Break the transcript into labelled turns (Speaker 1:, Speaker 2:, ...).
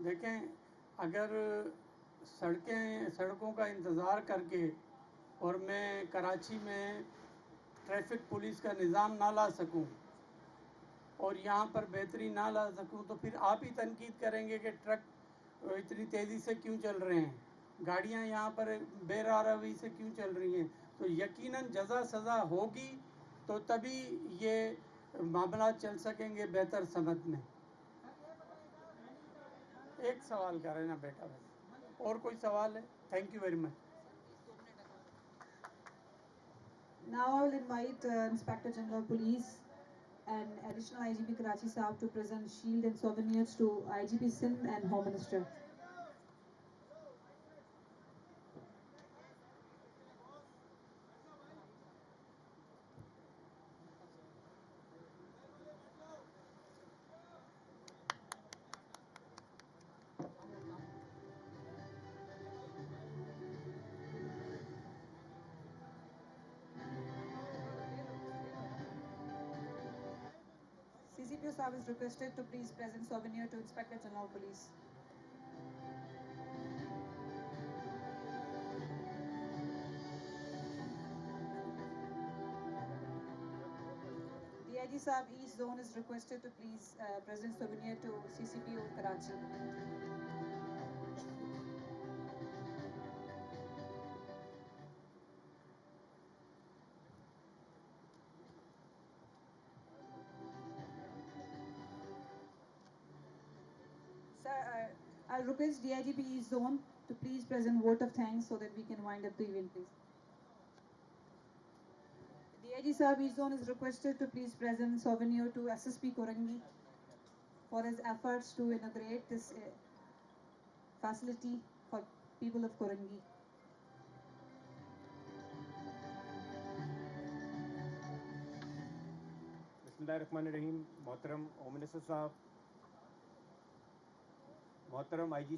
Speaker 1: دیکھیں اگر سڑکوں کا انتظار کر کے اور میں کراچی میں ٹریفک پولیس کا نظام نہ لا سکوں اور یہاں پر بہتری نہ لا سکوں تو پھر آپ ہی تنقید کریں گے کہ ٹرک اتنی تیزی سے کیوں چل رہے ہیں, گاڑیاں یہاں پر بے راہروی سے کیوں چل رہی ہیں. تو یقیناً جزا سزا ہوگی تو تبھی یہ معاملات چل سکیں گے بہتر سمت میں. ایک سوال کر رہے نا بیٹا بس, اور کوئی سوال ہے؟ Thank you very much.
Speaker 2: Now I will invite Inspector General Police and Additional IGP Karachi Sahab to present shield and souvenirs to IGP Sindh and Home Minister. CCPO Sahab is requested to please present souvenir to Inspector General Police. DIG Sahab East Zone is requested to please present souvenir to CCPO Karachi. Sir, I'll request DIGP East Zone to please present vote of thanks so that we can wind up the event, please. DIG Sahab East Zone is requested to please present souvenir to SSP Kourangi for his efforts to inaugurate this facility for people of Kourangi.
Speaker 3: बिस्मिल्लाहिर्रहमानिर्रहीम. मोहतरम home minister साहब, मोहतरम IG